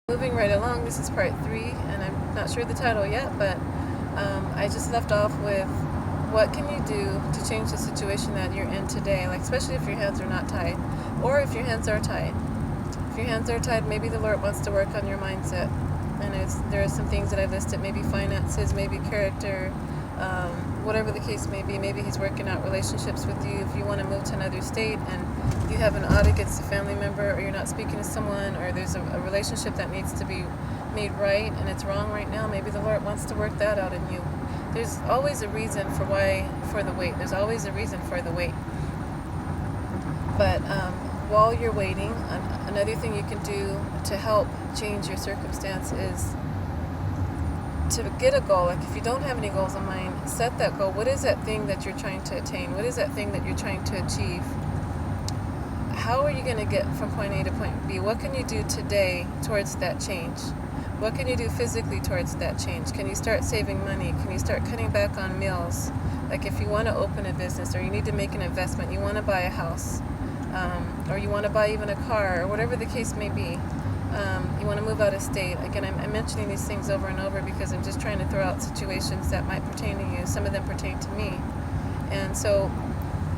Moving right along, this is part 3, and I'm not sure the title yet, but I just left off with what can you do to change the situation that you're in today, like especially if your hands are not tied, or if your hands are tied. If your hands are tied, maybe the Lord wants to work on your mindset, and there are some things that I listed, maybe finances, maybe character, whatever the case may be. Maybe He's working out relationships with you. If you want to move to another state and you have an odd against a family member, or you're not speaking to someone, or there's a relationship that needs to be made right and it's wrong right now, maybe the Lord wants to work that out in you. There's always a reason for the wait. There's always a reason for the wait. But while you're waiting, another thing you can do to help change your circumstance is to get a goal. Like if you don't have any goals in mind, set that goal. What is that thing that you're trying to attain? What is that thing that you're trying to achieve? How are you going to get from point A to point B? What can you do today towards that change? What can you do physically towards that change? Can you start saving money? Can you start cutting back on meals? Like if you want to open a business, or you need to make an investment, you want to buy a house, or you want to buy even a car, or whatever the case may be. You want to move out of state. Again, I'm mentioning these things over and over because I'm just trying to throw out situations that might pertain to you. Some of them pertain to me. And so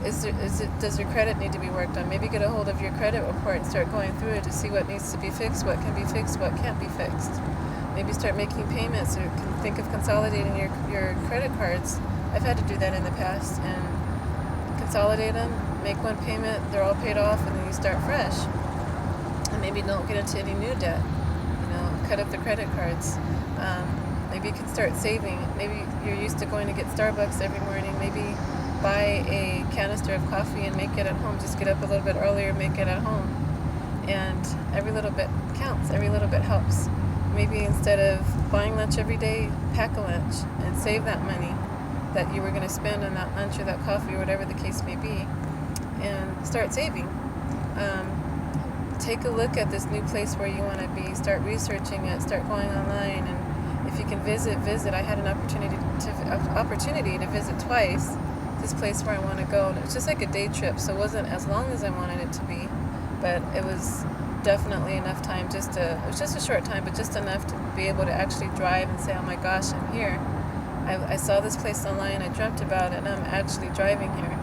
does your credit need to be worked on? Maybe get a hold of your credit report and start going through it to see what needs to be fixed, what can be fixed, what can't be fixed. Maybe start making payments, or think of consolidating your credit cards. I've had to do that in the past, and consolidate them, make one payment, they're all paid off, and then you start fresh. And maybe don't get into any new debt. Cut up the credit cards. Maybe you can start saving. Maybe you're used to going to get Starbucks every morning. Maybe buy a canister of coffee and make it at home. Just get up a little bit earlier, make it at home. And every little bit counts. Every little bit helps. Maybe instead of buying lunch every day, pack a lunch and save that money that you were going to spend on that lunch or that coffee or whatever the case may be, and start saving. Take a look at this new place where you want to be. Start researching it. Start going online, and if you can visit. I had an opportunity to visit twice this place where I want to go, and it was just like a day trip, so it wasn't as long as I wanted it to be, but it was definitely enough time. It was just a short time, but just enough to be able to actually drive and say, oh my gosh, I'm here. I saw this place online, I dreamt about it, and I'm actually driving here.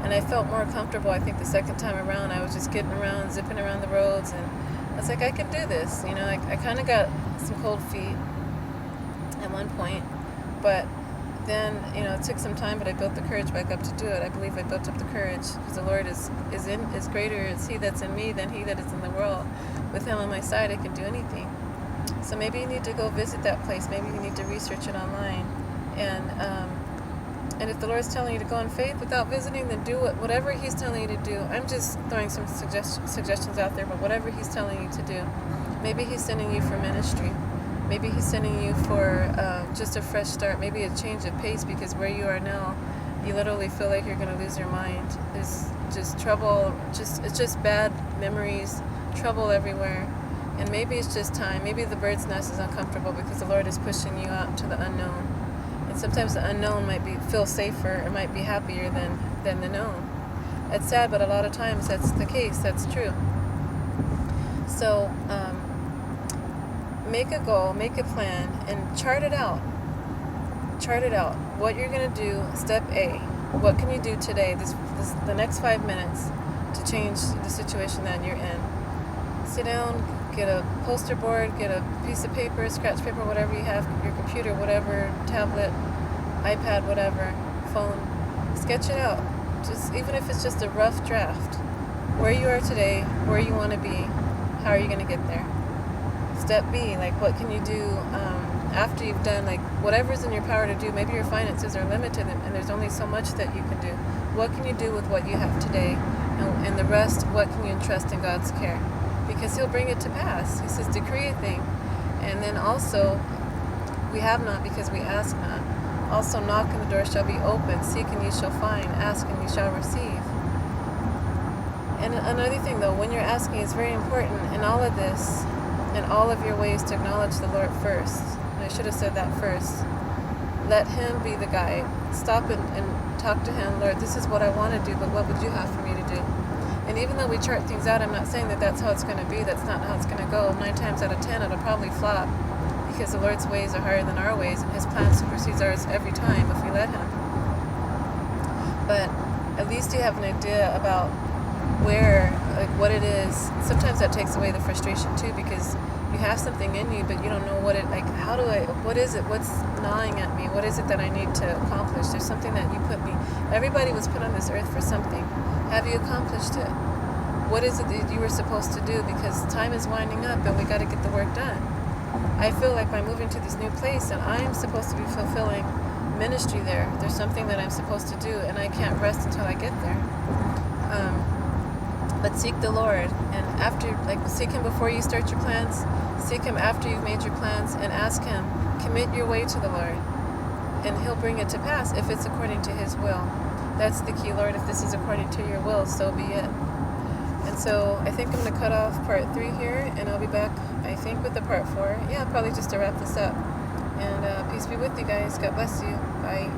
And I felt more comfortable, I think, the second time around. I was just getting around, zipping around the roads, and I was like, I can do this. I kind of got some cold feet at one point, but then, it took some time, but I built the courage back up to do it. I believe I built up the courage because the Lord is greater is He that's in me than he that is in the world. With Him on my side, I can do anything. So maybe you need to go visit that place. Maybe you need to research it online. And if the Lord's telling you to go in faith without visiting, then do whatever He's telling you to do. I'm just throwing some suggestions out there, but whatever He's telling you to do. Maybe He's sending you for ministry. Maybe He's sending you for just a fresh start. Maybe a change of pace, because where you are now, you literally feel like you're going to lose your mind. There's just trouble. It's just bad memories, trouble everywhere. And maybe it's just time. Maybe the bird's nest is uncomfortable because the Lord is pushing you out to the unknown. And sometimes the unknown might feel safer, or might be happier than the known. It's sad, but a lot of times that's the case. That's true. So make a goal, make a plan, and chart it out. Chart it out. What you're going to do, step A. What can you do today, the next 5 minutes, to change the situation that you're in? Sit down, get a poster board, get a piece of paper, scratch paper, whatever you have, your computer, whatever, tablet, iPad, whatever, phone. Sketch it out. Just even if it's just a rough draft. Where you are today, where you want to be, how are you going to get there? Step B, like what can you do after you've done, like whatever's in your power to do. Maybe your finances are limited and there's only so much that you can do. What can you do with what you have today? And the rest, what can you entrust in God's care? Because He'll bring it to pass. He says, decree a thing. And then also, we have not because we ask not. Also, knock and the door shall be open. Seek and you shall find. Ask and you shall receive. And another thing, though, when you're asking, it's very important in all of this, in all of your ways, to acknowledge the Lord first. And I should have said that first. Let Him be the guide. Stop and talk to Him. Lord, this is what I want to do, but what would you have for me to do? And And even though we chart things out, I'm not saying that that's how it's going to be. That's not how it's going to go. 9 times out of 10, it'll probably flop because the Lord's ways are higher than our ways, and His plan supersedes ours every time if we let Him. But at least you have an idea about where, like, what it is. Sometimes that takes away the frustration too, because you have something in you, but you don't know what it, like, what is it, what's gnawing at me, what is it that I need to accomplish? There's something that you put me, everybody was put on this earth for something. Have you accomplished it? What is it that you were supposed to do? Because time is winding up and we got to get the work done. I feel like by moving to this new place, and I'm supposed to be fulfilling ministry there. There's something that I'm supposed to do, and I can't rest until I get there. But seek the Lord, and after, like, seek Him before you start your plans. Seek Him after you've made your plans, and ask Him. Commit your way to the Lord, and He'll bring it to pass if it's according to His will. That's the key, Lord. If this is according to your will, so be it. And so I think I'm going to cut off part 3 here, and I'll be back, I think, with the part 4. Yeah, probably just to wrap this up. And peace be with you guys. God bless you. Bye.